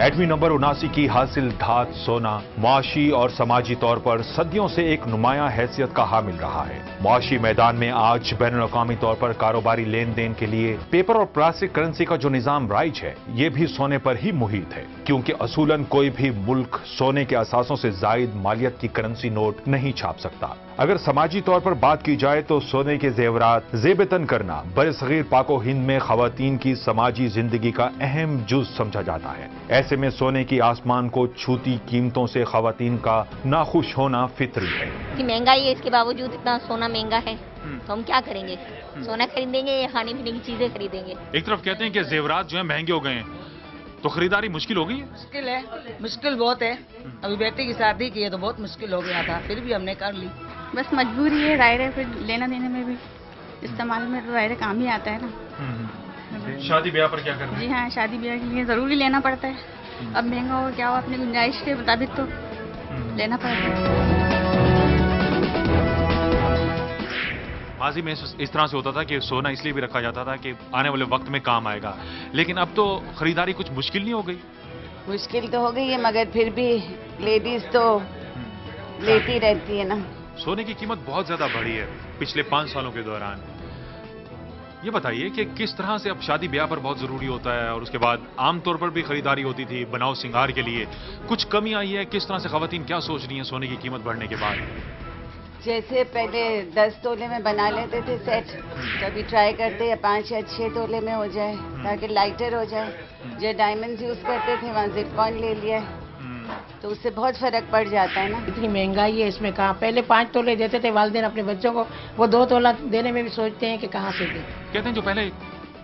एटमी number 79 की हासिल धात सोना मुआशी और समाजी तौर पर सदियों से एक नुमायां हैसियत का हामिल रहा है। मुआशी मैदान में आज बैनुल-अक़वामी तौर पर कारोबारी लेन देन के लिए पेपर और प्लास्टिक करेंसी का जो निजाम राइज है, ये भी सोने पर ही मुहित है, क्योंकि असूलन कोई भी मुल्क सोने के असासों से जायद मालियत की करेंसी नोट नहीं छाप सकता। अगर समाजी तौर पर बात की जाए तो सोने के जेवरात ज़ेब-ए-तन करना बरसगीर पाको हिंद में खवातीन की समाजी जिंदगी का अहम जुज समझा जाता है। ऐसे में सोने की आसमान को छूती कीमतों से खवातीन का नाखुश होना फितरी है। महंगाई है, इसके बावजूद इतना सोना महंगा है तो हम क्या करेंगे? सोना खरीदेंगे या खाने पीने की चीजें खरीदेंगे? एक तरफ कहते हैं कि जेवरात जो है महंगे हो गए हैं, तो खरीदारी मुश्किल हो गई है। मुश्किल है, मुश्किल बहुत है। अभी बेटी की शादी की है तो बहुत मुश्किल हो गया था, फिर भी हमने कर ली। बस मजबूरी है, जाहिर है, फिर लेना देने में भी इस्तेमाल में तो जाहिर काम ही आता है ना। शादी ब्याह पर क्या करना है? जी हाँ, शादी ब्याह के लिए जरूरी लेना पड़ता है। अब महंगा हो क्या हो, अपनी गुंजाइश के मुताबिक तो लेना पड़ता है। माजी में इस तरह से होता था कि सोना इसलिए भी रखा जाता था कि आने वाले वक्त में काम आएगा, लेकिन अब तो खरीदारी कुछ मुश्किल नहीं हो गई? मुश्किल तो हो गई है, मगर फिर भी लेडीज तो लेती रहती है ना। सोने की कीमत बहुत ज्यादा बढ़ी है पिछले 5 सालों के दौरान। ये बताइए कि किस तरह से अब शादी ब्याह पर बहुत जरूरी होता है और उसके बाद आमतौर पर भी खरीदारी होती थी बनाओ सिंगार के लिए, कुछ कमी आई है? किस तरह से खवातीन क्या सोच रही हैं सोने की कीमत बढ़ने के बाद? जैसे पहले 10 तोले में बना लेते थे सेट, तो अभी ट्राई करते हैं 5 या 6 तोले में हो जाए ताकि लाइटर हो जाए। जो डायमंड्स यूज करते थे वहाँ जिप कॉइन ले लिया, तो उससे बहुत फर्क पड़ जाता है ना। इतनी महंगाई है, इसमें कहाँ पहले 5 तोले देते थे वालिदैन अपने बच्चों को, वो 2 तोला देने में भी सोचते हैं कि कहाँ से दे। कहते हैं जो पहले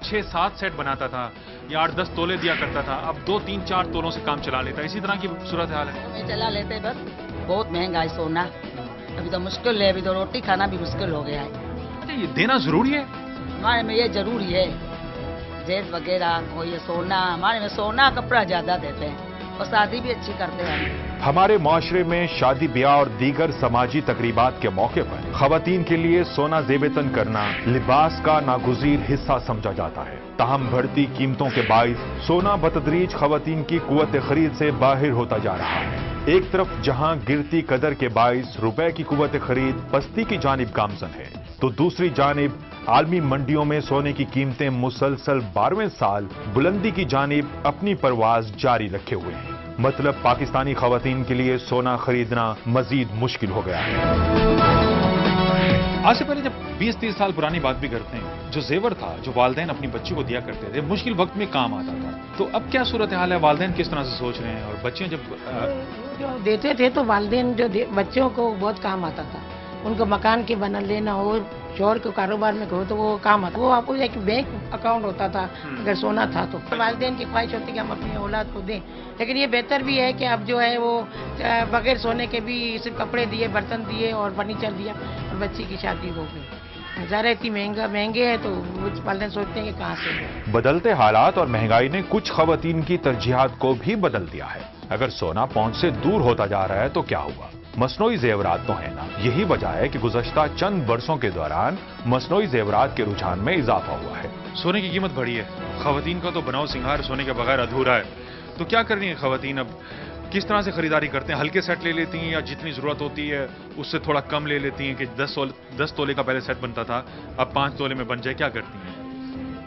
6-7 सेट बनाता था या 8-10 तोले दिया करता था, अब 2-3-4 तोलों से काम चला लेता है। इसी तरह की सूरत हाल है। चला लेते बस, बहुत महंगा है सोना। अभी तो मुश्किल है, अभी तो रोटी खाना भी मुश्किल हो गया है। अच्छा, ये देना जरूरी है? हमारे में ये जरूरी है, जेब वगैरह और ये सोना। हमारे में सोना कपड़ा ज्यादा देते हैं और शादी भी अच्छी करते हैं। हमारे माशरे में शादी ब्याह और दीगर समाजी तकरीबात के मौके पर खवातीन के लिए सोना ज़ेब-ए-तन करना लिबास का नागुज़ीर हिस्सा समझा जाता है। ताहम बढ़ती कीमतों के बाइस सोना बतदरीज खवातीन की कुव्वत खरीद से बाहिर होता जा रहा है। एक तरफ जहां गिरती कदर के बाइस रुपए की कुव्वत खरीद पस्ती की जानिब गामजन है, तो दूसरी जानिब आलमी मंडियों में सोने की कीमतें मुसलसल 12वें साल बुलंदी की जानिब अपनी परवाज जारी रखे हुए हैं। मतलब पाकिस्तानी खवातीन के लिए सोना खरीदना मजीद मुश्किल हो गया है। आज से पहले जब 20-30 साल पुरानी बात भी करते हैं, जो जेवर था, जो वालिदैन अपनी बच्ची को दिया करते थे, मुश्किल वक्त में काम आता था, तो अब क्या सूरत हाल है? वालिदैन किस तरह से सोच रहे हैं? और बच्चे जब जो देते थे तो वालिदैन जो बच्चों को बहुत काम आता था। उनको मकान के बना लेना हो, शोहर के कारोबार में कहो तो वो काम आता। वो आपको एक बैंक अकाउंट होता था अगर सोना था तो। वालिदैन की ख्वाहिश होती कि हम अपनी औलाद को दें, लेकिन ये बेहतर भी है कि अब जो है वो बगैर सोने के भी सिर्फ कपड़े दिए, बर्तन दिए और फर्नीचर दिया और बच्ची की शादी हो गई। ज़रा इतनी महंगे है तो वालिदैन सोचते हैं कि कहाँ से। बदलते हालात और महंगाई ने कुछ खवातीन की तरजीहात को भी बदल दिया है। अगर सोना पहुंच से दूर होता जा रहा है तो क्या हुआ? मसनूई जेवरात तो है ना। यही वजह है कि गुज़श्ता चंद वर्षों के दौरान मसनूई जेवरात के रुझान में इजाफा हुआ है। सोने की कीमत बढ़ी है, खवातीन का तो बनाओ सिंगार सोने के बगैर अधूरा है। तो क्या कर रही है खवातीन? अब किस तरह से खरीदारी करते हैं? हल्के सेट ले लेती हैं या जितनी जरूरत होती है उससे थोड़ा कम ले लेती हैं कि 10 तोले का पहले सेट बनता था, अब 5 तोले में बन जाए? क्या करती हैं?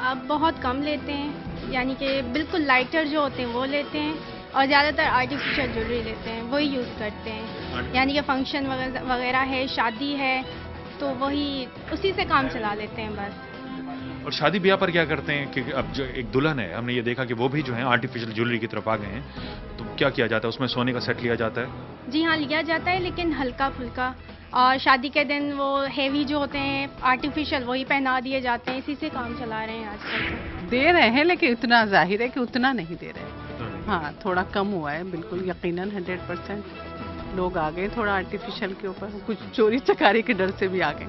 अब बहुत कम लेते हैं, यानी कि बिल्कुल लाइटर जो होते हैं वो लेते हैं और ज़्यादातर आर्टिफिशियल ज्वेलरी लेते हैं, वही यूज़ करते हैं। यानी कि फंक्शन वगैरह है, शादी है, तो वही उसी से काम चला लेते हैं बस। और शादी ब्याह पर क्या करते हैं कि अब जो एक दुल्हन है, हमने ये देखा कि वो भी जो है आर्टिफिशियल ज्वेलरी की तरफ आ गए हैं, तो क्या किया जाता है? उसमें सोने का सेट लिया जाता है? जी हाँ, लिया जाता है, लेकिन हल्का फुल्का। और शादी के दिन वो हेवी जो होते हैं आर्टिफिशियल वही पहना दिए जाते हैं। इसी से काम चला रहे हैं आजकल। दे रहे हैं, लेकिन इतना जाहिर है कि उतना नहीं दे रहे हैं। हाँ, थोड़ा कम हुआ है, बिल्कुल यकीनन 100% लोग आ गए थोड़ा आर्टिफिशियल के ऊपर। कुछ चोरी चकारी के डर से भी आ गए,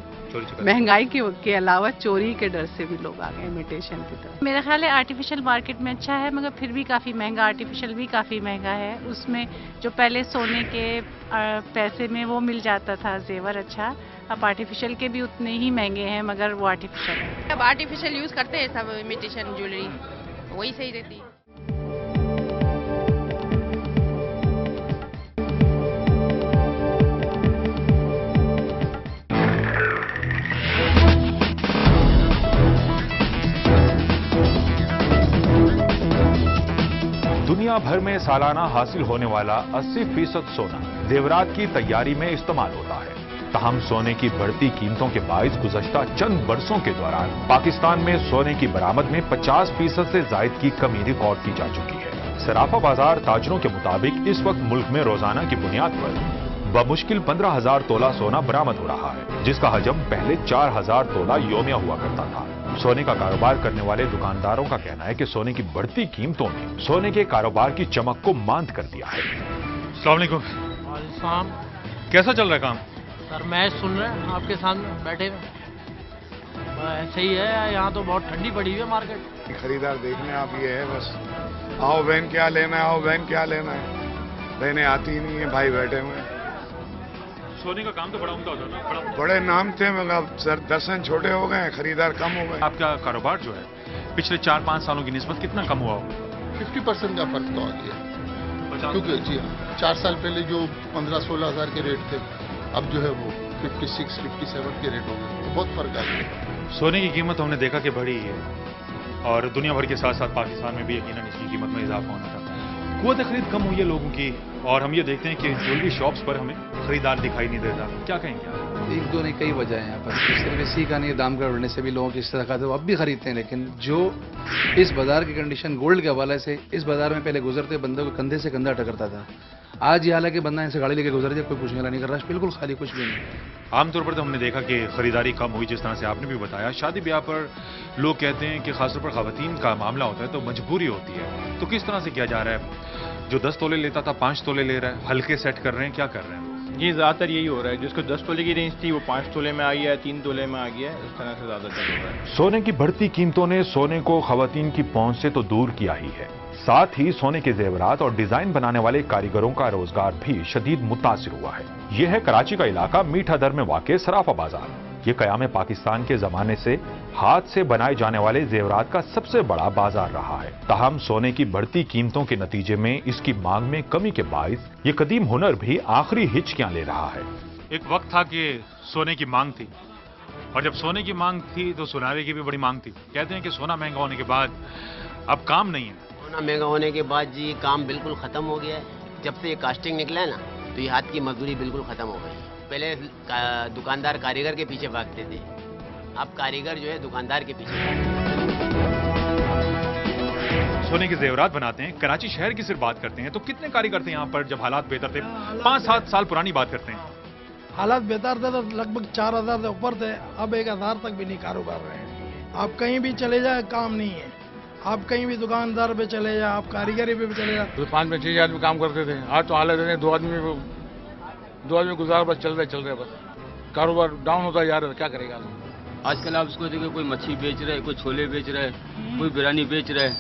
महंगाई के अलावा चोरी के डर से भी लोग आ गए इमिटेशन की तरफ। मेरा ख्याल है आर्टिफिशियल मार्केट में अच्छा है, मगर फिर भी काफ़ी महंगा, आर्टिफिशियल भी काफ़ी महंगा है। उसमें जो पहले सोने के पैसे में वो मिल जाता था जेवर अच्छा, अब आर्टिफिशियल के भी उतने ही महंगे हैं, मगर वो आर्टिफिशियल है। अब आर्टिफिशियल यूज़ करते हैं सब इमिटेशन ज्वेलरी, वही सही रहती है। भर में सालाना हासिल होने वाला 80% सोना जेवरात की तैयारी में इस्तेमाल होता है। तहम सोने की बढ़ती कीमतों के बाइस गुज़श्ता चंद बरसों के दौरान पाकिस्तान में सोने की बरामद में 50% से जायद की कमी रिकॉर्ड की जा चुकी है। सराफा बाजार ताजरों के मुताबिक इस वक्त मुल्क में रोजाना की बुनियाद पर बमुश्किल 15,000 तोला सोना बरामद हो रहा है, जिसका हजम पहले 4,000 तोला योमिया हुआ करता था। सोने का कारोबार करने वाले दुकानदारों का कहना है कि सोने की बढ़ती कीमतों ने सोने के कारोबार की चमक को मांद कर दिया है। अस्सलाम वालेकुम। वालेकुम। कैसा चल रहा है काम? सर मैच सुन रहे हैं आपके सामने बैठे हुए। ऐसे ही है, यहाँ तो बहुत ठंडी पड़ी हुई है मार्केट। खरीदार देखने आप ये है बस, आओ बहन क्या लेना है, आओ बहन क्या लेना है, बहनें आती ही नहीं है, भाई बैठे हुए हैं। सोने का काम तो बड़ा उमदा होता है ना, बड़े नाम थे मगर सर दर्शन छोटे हो गए, खरीदार कम हो गए। आपका कारोबार जो है पिछले 4-5 सालों की निस्बत कितना कम हुआ होगा? 50% का फर्क तो आ गया, क्योंकि जी 4 साल पहले जो 15-16 हज़ार के रेट थे, अब जो है वो 56-57 के रेट हो गए, तो बहुत फर्क आ गया। सोने की कीमत हमने देखा कि बढ़ी है और दुनिया भर के साथ साथ पाकिस्तान में भी यकीनन इसकी कीमत में इजाफा होना था। क़ुव्वत खरीद कम हुई है लोगों की और हम ये देखते हैं कि ज्वेलरी शॉप्स पर हमें खरीदार दिखाई नहीं देता। क्या कहेंगे आप? एक दो नहीं, कई वजह है यहाँ पर। सिर्फ इसी का नहीं, दाम का बढ़ने से भी लोगों की इस तरह का तो अब भी खरीदते हैं, लेकिन जो इस बाजार की कंडीशन गोल्ड के हवाले से, इस बाजार में पहले गुजरते बंदे को कंधे से कंधा टकरता था, आज ये हालांकि बंदा ऐसे गाड़ी लेके गुजर जाए, कोई पूछने वाला नहीं कर रहा, बिल्कुल खाली, कुछ भी नहीं। आमतौर पर तो हमने देखा कि खरीदारी कम हुई, जिस तरह से आपने भी बताया। शादी ब्याह पर लोग कहते हैं कि खासतौर पर खवातीन का मामला होता है तो मजबूरी होती है, तो किस तरह से किया जा रहा है? जो 10 तोले लेता था 5 तोले ले रहा है, हल्के सेट कर रहे हैं, क्या कर रहे हैं? ये ज़्यादातर यही हो रहा है, जिसको 10 तोले की रेंज थी वो 5 तोले में आ गया है, 3 तोले में आ गया है, इस तरह से ज़्यादातर हो रहा है। सोने की बढ़ती कीमतों ने सोने को खवातीन की पहुंच से तो दूर किया ही है, साथ ही सोने के जेवरात और डिजाइन बनाने वाले कारीगरों का रोजगार भी शदीद मुतासिर हुआ है। यह है कराची का इलाका मीठा दर में वाक़ सराफा बाजार। ये क़याम पाकिस्तान के जमाने से हाथ से बनाए जाने वाले जेवरात का सबसे बड़ा बाजार रहा है। ताहम सोने की बढ़ती कीमतों के नतीजे में इसकी मांग में कमी के बाइस ये कदीम हुनर भी आखिरी हिचकियां ले रहा है। एक वक्त था कि सोने की मांग थी, और जब सोने की मांग थी तो सुनारे की भी बड़ी मांग थी। कहते हैं कि सोना महंगा होने के बाद अब काम नहीं है। सोना महंगा होने के बाद जी काम बिल्कुल खत्म हो गया है। जब से ये कास्टिंग निकला है ना, तो ये हाथ की मजदूरी बिल्कुल खत्म हो गई। पहले दुकानदार कारीगर के पीछे भागते थे, अब कारीगर जो है दुकानदार के पीछे। सोने के जेवरात बनाते हैं, कराची शहर की सिर्फ बात करते हैं तो कितने कारीगर थे यहाँ पर जब हालात बेहतर थे? 5-7 साल पुरानी बात करते हैं। हालात बेहतर थे तो लगभग 4,000 से ऊपर थे, अब 1,000 तक भी नहीं कारोबार रहे हैं। आप कहीं भी चले जाए काम नहीं है, आप कहीं भी दुकानदार पे चले जाए, आप कारीगरी पे भी चले जाए। तो 5-6 आदमी काम करते थे, आज तो हालत है 2 आदमी गुजार बस चल रहे बस, कारोबार डाउन होता जा रहा है, क्या करेगा? आजकल आप उसको देखिए, कोई मच्छी बेच रहा है, कोई छोले बेच रहा है, कोई बिरयानी बेच रहा है,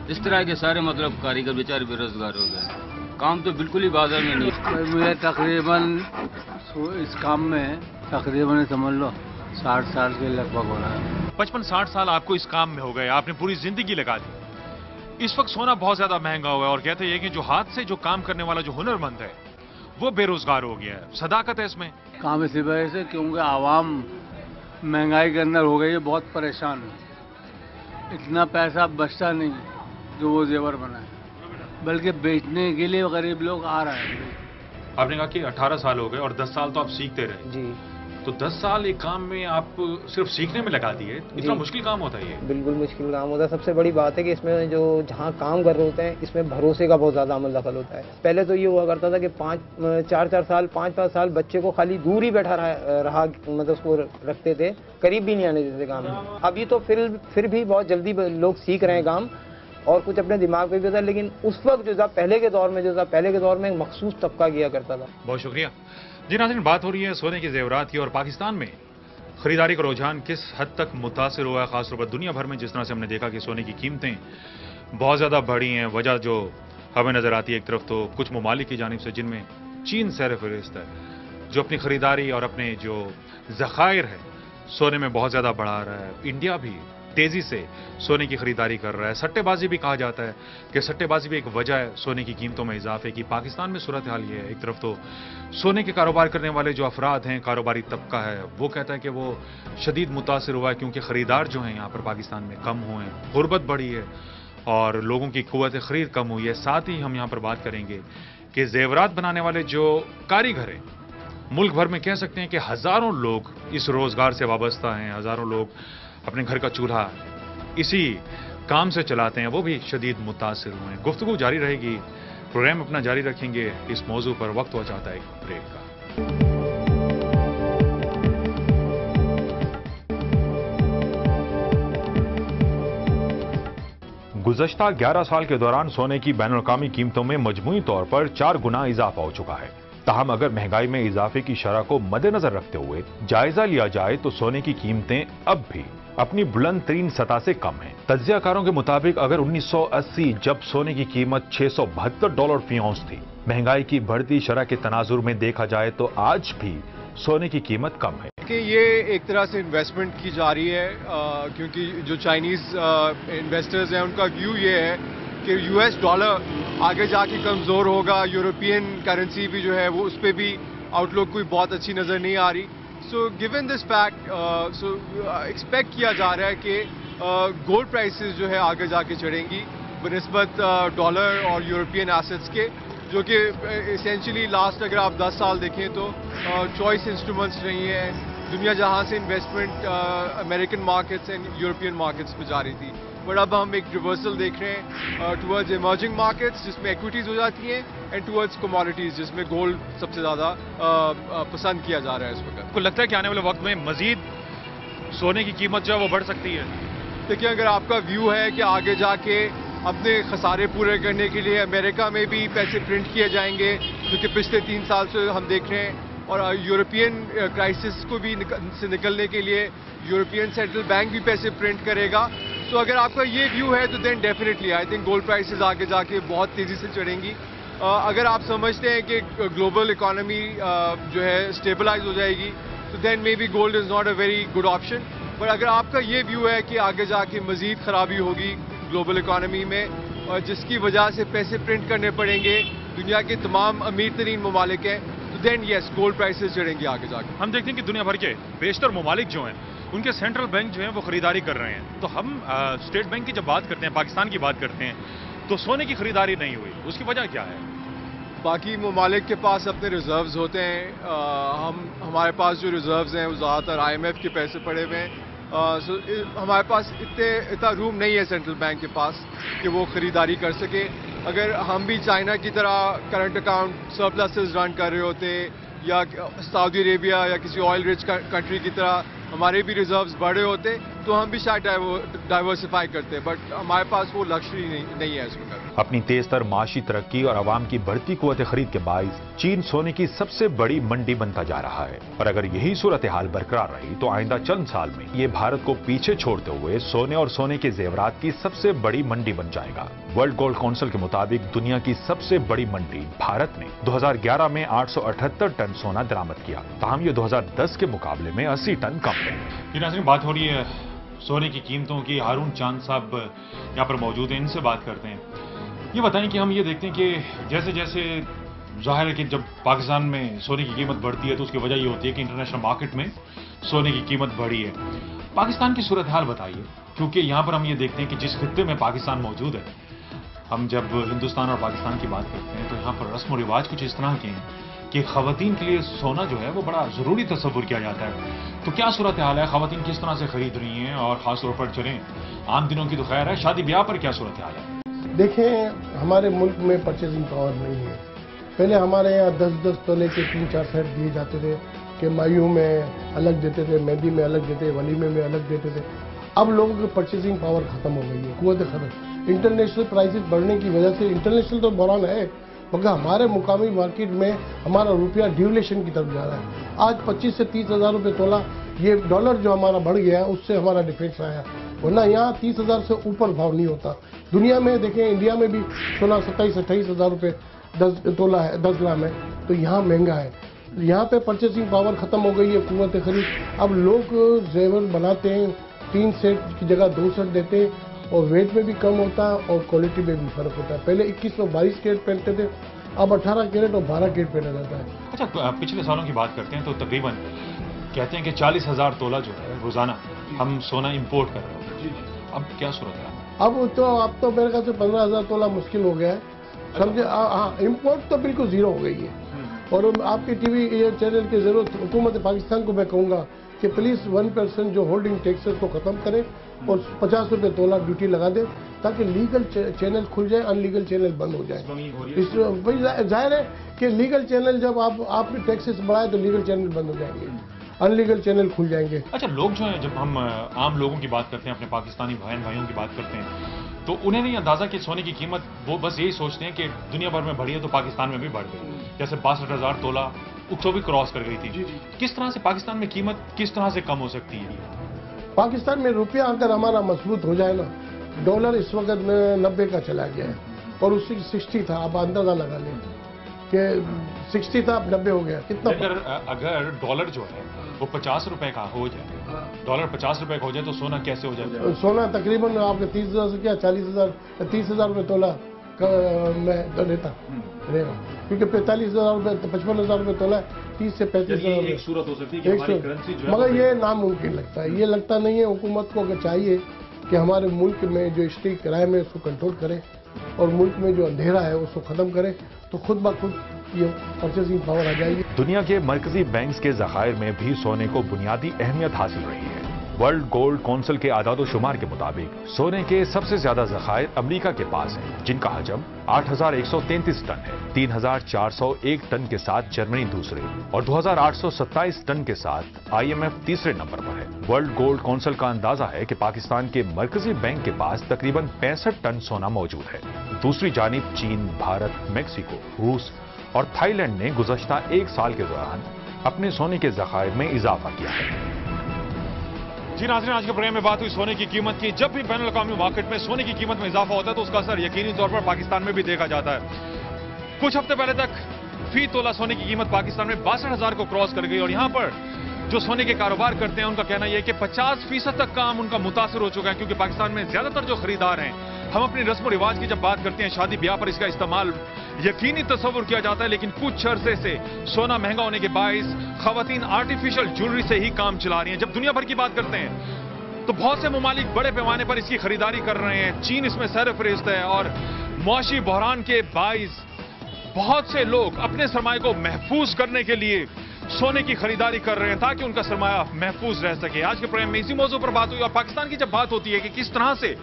इस तरह के सारे मतलब कारीगर बेचारे बेरोजगार हो गए। काम तो बिल्कुल ही बाजार में नहीं। मुझे तकरीबन इस काम में तकरीबन समझ लो 60 साल के लगभग हो रहा है। 55-60 साल आपको इस काम में हो गए, आपने पूरी जिंदगी लगा दी। इस वक्त सोना बहुत ज्यादा महंगा हुआ है और कहते हैं कि जो हाथ से जो काम करने वाला जो हुनरमंद है वो बेरोजगार हो गया है। सदाकत है इसमें? काम इसी वजह से क्योंकि आवाम महंगाई के अंदर हो गई है, बहुत परेशान है। इतना पैसा बचता नहीं जो वो जेवर बनाए, बल्कि बेचने के लिए गरीब लोग आ रहे हैं। आपने कहा कि 18 साल हो गए और 10 साल तो आप सीखते रहे जी, तो 10 साल एक काम में आप सिर्फ सीखने में लगा दिए, इतना मुश्किल काम होता है ये? बिल्कुल मुश्किल काम होता है। सबसे बड़ी बात है कि इसमें जो जहाँ काम कर रहे होते हैं इसमें भरोसे का बहुत ज़्यादा अमल दखल होता है। पहले तो ये हुआ करता था कि 4-4 साल 5-5 साल बच्चे को खाली दूर ही बैठा रहा मतलब उसको रखते थे, करीब भी नहीं आने देते काम में। अभी तो फिर भी बहुत जल्दी लोग सीख रहे हैं काम और कुछ अपने दिमाग पे भी था, लेकिन उस वक्त जो था पहले के दौर में एक मखसूस तबका किया करता था। बहुत शुक्रिया जी। नाज़रीन, बात हो रही है सोने के जेवरात की और पाकिस्तान में खरीदारी का रुझान किस हद तक मुतासिर हुआ है, खासतौर पर दुनिया भर में जिस तरह से हमने देखा कि सोने की कीमतें बहुत ज़्यादा बढ़ी हैं। वजह जो हमें नज़र आती है एक तरफ तो कुछ ममालिक की जानिब से, जिनमें चीन सर फहरिस्त है, जो अपनी खरीदारी और अपने जो ज़खायर है सोने में बहुत ज़्यादा बढ़ा रहा है। इंडिया भी तेजी से सोने की खरीदारी कर रहा है। सट्टेबाजी भी कहा जाता है कि सट्टेबाजी भी एक वजह है सोने की कीमतों में इजाफे की। पाकिस्तान में सूरत हाल ये है, एक तरफ तो सोने के कारोबार करने वाले जो अफराद हैं, कारोबारी तबका है, वो कहता है कि वो शदीद मुतासिर हुआ है क्योंकि खरीदार जो हैं यहाँ पर पाकिस्तान में कम हुए हैं, गुर्बत बढ़ी है اور لوگوں کی قوت خرید کم ہوئی ہے. ساتھ ہی ہم یہاں پر بات کریں گے کہ زیورات بنانے والے جو کاریگر ہیں ملک بھر میں کہہ سکتے ہیں کہ ہزاروں لوگ اس روزگار سے وابستہ ہیں. ہزاروں لوگ اپنے گھر کا چولہا اسی کام سے چلاتے ہیں, وہ بھی شدید متاثر ہوئے ہیں. گفتگو جاری رہے گی, پروگرام اپنا جاری رکھیں گے. اس موضوع پر وقت ہو جاتا ہے ایک بریک کا. گزشتہ 11 سال کے دوران سونے کی بین الاقوامی قیمتوں میں مجموعی طور پر 4 گنا اضافہ ہو چکا ہے. تاہم اگر مہنگائی میں اضافے کی شرح کو مد نظر رکھتے ہوئے جائزہ لیا جائے تو سونے کی قیمتیں اب بھی اپنی بلند ترین سطح سے کم ہیں. تجزیہ کاروں کے مطابق اگر 1980 جب سونے کی قیمت $672 فی اونس تھی, مہنگائی کی بڑھتی شرح کے تناظر میں دیکھا جائے تو آج بھی سونے کی قیمت کم ہے. کہ یہ ایک طرح سے انویسٹمنٹ کی جا رہی ہے, کیونکہ جو چائنیز انویسٹرز ہیں ان کا ویو یہ ہے کہ US ڈالر آگے جا کے کمزور ہوگا. یورپین کرنسی بھی جو ہے وہ اس پہ بھی آؤٹ لک کوئی بہت اچھی نظر نہیں آ رہی. So given this fact expect کیا جا رہا ہے کہ گولڈ پرائسز جو ہے آگے جا کے چڑھیں گی بنسبت ڈالر اور یورپین ایسٹس کے, جو کہ اسینشلی لاسٹ اگر آپ 10 سال دیکھیں تو چوائس انسٹرومنٹس رہی ہیں. دنیا جہاں سے investment American markets and European markets پہ جا رہی تھی, بٹ اب ہم ایک ریورسل دیکھ رہے ہیں ٹورڈز ایمرجنگ مارکیٹس جس میں ایکویٹیز ہو جاتی ہیں, اینڈ ٹورڈز کموڈیٹیز جس میں گولڈ سب سے زیادہ پسند کیا جا رہا ہے اس وقت. آپ کو لگتا ہے کہ آنے والے وقت میں مزید سونے کی قیمت جو ہے وہ بڑھ سکتی ہے؟ دیکھیں, اگر آپ کا ویو ہے کہ آگے جا کے اپنے خسارے پورے کرنے کے لیے امریکہ میں بھی پیسے پرنٹ کیے جائیں گے, کیونکہ پچھلے 3 سال سے ہم دیکھ رہے ہیں, اور یورپین کرائسس کو بھی سے نکلنے کے لیے یورپین سینٹرل بینک بھی پیسے پرنٹ کرے گا. تو اگر آپ کا یہ ویو ہے تو then definitely I think gold prices آگے جا کے بہت تیزی سے چڑھیں گی. اگر آپ سمجھتے ہیں کہ گلوبل اکانومی جو ہے اسٹیبلائز ہو جائے گی تو then maybe gold is not a very good option. But اگر آپ کا یہ ویو ہے کہ آگے جا کے مزید خرابی ہوگی گلوبل اکانومی میں, اور جس کی وجہ سے پیسے پرنٹ کرنے پڑیں گے, دنیا کے تمام امیر ترین ممالک ہیں, تو دین یس گولڈ پرائسز چڑھیں گے آگے جا کے. ہم دیکھتے ہیں کہ دنیا بھر کے بیشتر ممالک جو ہیں ان کے سینٹرل بینک جو ہیں وہ خریداری کر رہے ہیں. تو ہم اسٹیٹ بینک کی جب بات کرتے ہیں, پاکستان کی بات کرتے ہیں, تو سونے کی خریداری نہیں ہوئی. اس کی وجہ کیا ہے؟ باقی ممالک کے پاس اپنے ریزروز ہوتے ہیں, ہمارے پاس جو ریزروز ہیں وہ زیادہ تر IMF کے پیسے پڑے ہوئے ہیں. ہمارے پاس اتنا روم نہیں ہے سینٹرل بینک کے پاس کہ وہ خریداری کر سکے. اگر ہم بھی چائنا کی طرح کرنٹ اکاؤنٹ سرپلسز رن کر رہے ہوتے, یا سعودی عربیہ یا کسی آئل رچ کنٹری کی طرح ہمارے بھی ریزروز بڑے ہوتے, تو ہم بھی شاید ڈائیورسیفائی کرتے, بٹ ہمارے پاس وہ لکشری نہیں ہے اس وقت. اپنی تیز تر معاشی ترقی اور عوام کی بڑھتی قوت خرید کے باعث چین سونے کی سب سے بڑی منڈی بنتا جا رہا ہے, اور اگر یہی صورتحال برقرار رہی تو آئندہ چند سال میں یہ بھارت کو پیچھے چھوڑتے ہوئے سونے اور سونے کے زیورات کی سب سے بڑی منڈی بن جائے گا. ورلڈ گولڈ کونسل کے مطابق دنیا کی سب سے بڑی منڈی بھارت نے 2011 میں 878 ٹن سونا درآمد کیا, تاہم یہ 2010 کے مقابلے میں 80 ٹن کم ہے. یہ ناظرین, بات ہو رہی ہے سونے کی قیمتوں کی. ہارون چاند صاحب یہاں پر موجود ہیں, ان سے بات کرتے ہیں. یہ بتائیں کہ ہم یہ دیکھتے ہیں کہ جیسے جیسے ظاہر ہے کہ جب پاکستان میں سونے کی قیمت بڑھتی ہے تو اس کی وجہ یہ ہوتی ہے کہ انٹرنیشنل مارکیٹ میں سونے کی قیمت بڑھی ہے. پاکستان کی صورتحال بتائیے, کیونکہ یہاں پر ہم یہ دیکھتے ہیں کہ جس خطے میں پاکستان موجود ہے, ہم جب ہندوستان اور پاکستان کی بات کرتے ہیں تو یہاں پر رسم و رواج کچھ اس طرح کے ہیں کہ خواتین کے لیے سونا جو ہے وہ بڑا ضروری تصور کیا جاتا ہے. تو کیا صورتحال ہے, خواتین کس طرح سے خرید رہی ہیں, اور خاص طور پر چلیں عام دنوں کی تو خیر ہے, شادی بیاہ پر کیا صورتحال ہے؟ دیکھیں, ہمارے ملک میں پرچیزنگ پاور نہیں ہے. پہلے ہمارے یہاں 10-10 تولے کے 3-4 سیٹ دیے جاتے تھے کہ مایوں میں الگ دیتے تھے, مہندی میں الگ دیتے, ولیمے میں الگ دیتے تھے. اب لوگوں کی پرچیزنگ پاور ختم ہو گئی ہے, قوت خرچ. انٹرنیشنل پرائسز بڑھنے کی وجہ سے انٹرنیشنل تو بحران ہے, مگر ہمارے مقامی مارکیٹ میں ہمارا روپیہ ڈیولیشن کی طرف جا رہا ہے. آج 25 سے 30 ہزار روپے تولا, یہ ڈالر جو ہمارا بڑھ گیا ہے اس سے ہمارا ڈیفینس آیا, ورنہ یہاں 30 ہزار سے اوپر بھاؤ نہیں ہوتا. دنیا میں دیکھیں, انڈیا میں بھی سونا 27-28 ہزار روپے 10 تولا ہے, 10 گرام ہے, تو یہاں مہنگا ہے. یہاں پہ پرچیزنگ پاور ختم ہو گئی ہے, قوت خرید. اب لوگ زیور بناتے ہیں, 3 سیٹ کی جگہ 2 سیٹ دیتے ہیں, اور ویٹ میں بھی کم ہوتا ہے اور کوالٹی میں بھی فرق ہوتا ہے. پہلے 21 اور 22 کیرٹ پہنتے تھے, اب 18 کیرٹ اور 12 کیرٹ پہنا جاتا ہے. اچھا, پچھلے سالوں کی بات کرتے ہیں تو تقریباً کہتے ہیں کہ 40,000 تولا جو ہے روزانہ ہم سونا امپورٹ کر رہے ہیں. اب کیا صورت ہے؟ अब तो मेरे ख्याल से 15,000 तोला मुश्किल हो गया है, समझे। हाँ, इम्पोर्ट तो बिल्कुल जीरो हो गई है। और आपके टीवी चैनल की जरूरत हुकूमत पाकिस्तान को मैं कहूँगा कि प्लीज 1% जो होल्डिंग टैक्सेस को खत्म करें और 50 रुपये तोला ड्यूटी लगा दें, ताकि लीगल चैनल खुल जाए, अनलीगल चैनल बंद हो जाए। भाई जाहिर है कि लीगल चैनल जब आप टैक्सेस बढ़ाए तो लीगल चैनल बंद हो जाएंगे, अनलीगल चैनल खुल जाएंगे। अच्छा, लोग जो है, जब हम आम लोगों की बात करते हैं, अपने पाकिस्तानी बहन भाइयों की बात करते हैं, तो उन्हें नहीं अंदाजा कि सोने की कीमत, वो बस यही सोचते हैं कि दुनिया भर में बढ़ी है तो पाकिस्तान में भी बढ़ गई। जैसे 62,000 तोला उसको भी क्रॉस कर गई थी। किस तरह से पाकिस्तान में कीमत किस तरह से कम हो सकती है? पाकिस्तान में रुपया अगर हमारा मजबूत हो जाए ना, डॉलर इस वक्त 90 का चला गया है और उससे 60 था, आप अंदाजा लगा लें कि 60 था, अब 90 हो गया। कितना अगर डॉलर जो है वो 50 रुपए का हो जाए, डॉलर 50 रुपए का हो जाए तो सोना कैसे हो जाए? सोना तकरीबन आपके 30,000 से क्या 40,000 30,000 रुपये तोला मैं तो लेता रहेगा, क्योंकि 45,000 रुपये 55,000 रुपये तोला 30 से 35,000 एक सूरत हो सकती है कि हमारी करेंसी जो है, मगर ये नामुमकिन लगता है। ये लगता नहीं है। हुकूमत को अगर चाहिए कि हमारे मुल्क में जो स्ट्रीट क्राइम है उसको कंट्रोल करे और मुल्क में जो अंधेरा है उसको खत्म करे, तो खुद ब खुद ये परचेसिंग पावर आ जाएगी। दुनिया के मरकजी बैंक्स के ज़खायर में भी सोने को बुनियादी अहमियत हासिल रही है। वर्ल्ड गोल्ड काउंसिल के आदाद-ओ-शुमार के मुताबिक सोने के सबसे ज्यादा ज़खायर अमेरिका के पास हैं, जिनका हजम 8,133 टन है। 3,401 टन के साथ जर्मनी दूसरे और 2,827 टन के साथ IMF तीसरे नंबर पर है। वर्ल्ड गोल्ड काउंसिल का अंदाजा है कि पाकिस्तान के मरकजी बैंक के पास तकरीबन 65 टन सोना मौजूद है। दूसरी जानिब चीन, भारत, मेक्सिको, रूस और थाईलैंड ने गुज़श्ता एक साल के दौरान अपने सोने के ज़खायर में इजाफा किया है। जी नाज़रीन, आज के प्रोग्राम में बात हुई सोने की कीमत की। जब भी बैनुल अक़वामी मार्केट में सोने की कीमत में इजाफा होता है तो उसका असर यकीनी तौर पर पाकिस्तान में भी देखा जाता है। कुछ हफ्ते पहले तक फी तोला सोने की कीमत पाकिस्तान में 62,000 को क्रॉस कर गई और यहां पर जो सोने के कारोबार करते हैं उनका कहना यह है कि 50% तक काम उनका मुतासर हो चुका है, क्योंकि पाकिस्तान में ज्यादातर जो खरीदार हैं, हम अपनी रस्म और रिवाज की जब बात करते हैं, शादी ब्याह पर इसका इस्तेमाल यकीनी तस्वुर किया जाता है, लेकिन कुछ अरसे से सोना महंगा होने के बाइस खवातीन आर्टिफिशियल ज्वेलरी से ही काम चला रही हैं। जब दुनिया भर की बात करते हैं तो बहुत से ममालिक बड़े पैमाने पर इसकी खरीदारी कर रहे हैं। चीन इसमें सरफहरिस्त है और मुआशी बहरान के बाइस बहुत से लोग अपने सरमाए को महफूज करने के लिए सोने की खरीदारी कर रहे हैं ताकि उनका सरमाया महफूज रह सके। आज के प्रोग्राम में इसी मौजू पर बात हुई और पाकिस्तान की जब बात होती है कि किस तरह से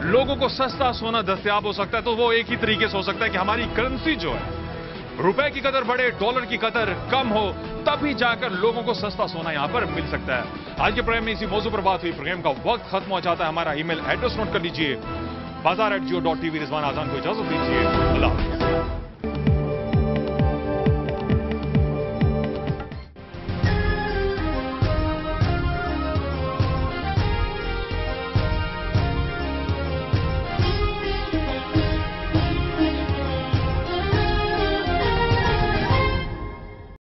लोगों को सस्ता सोना दस्तयाब हो सकता है, तो वो एक ही तरीके से हो सकता है कि हमारी करेंसी जो है, रुपए की कदर बढ़े, डॉलर की कदर कम हो, तभी जाकर लोगों को सस्ता सोना यहां पर मिल सकता है। आज के प्रोग्राम में इसी मौजू पर बात हुई। प्रोग्राम का वक्त खत्म हो जाता है। हमारा ईमेल एड्रेस नोट कर लीजिए, bazaar@geo.tv। रिजवान आजान को इजाजत दीजिए। अल्लाह हाफ़िज़।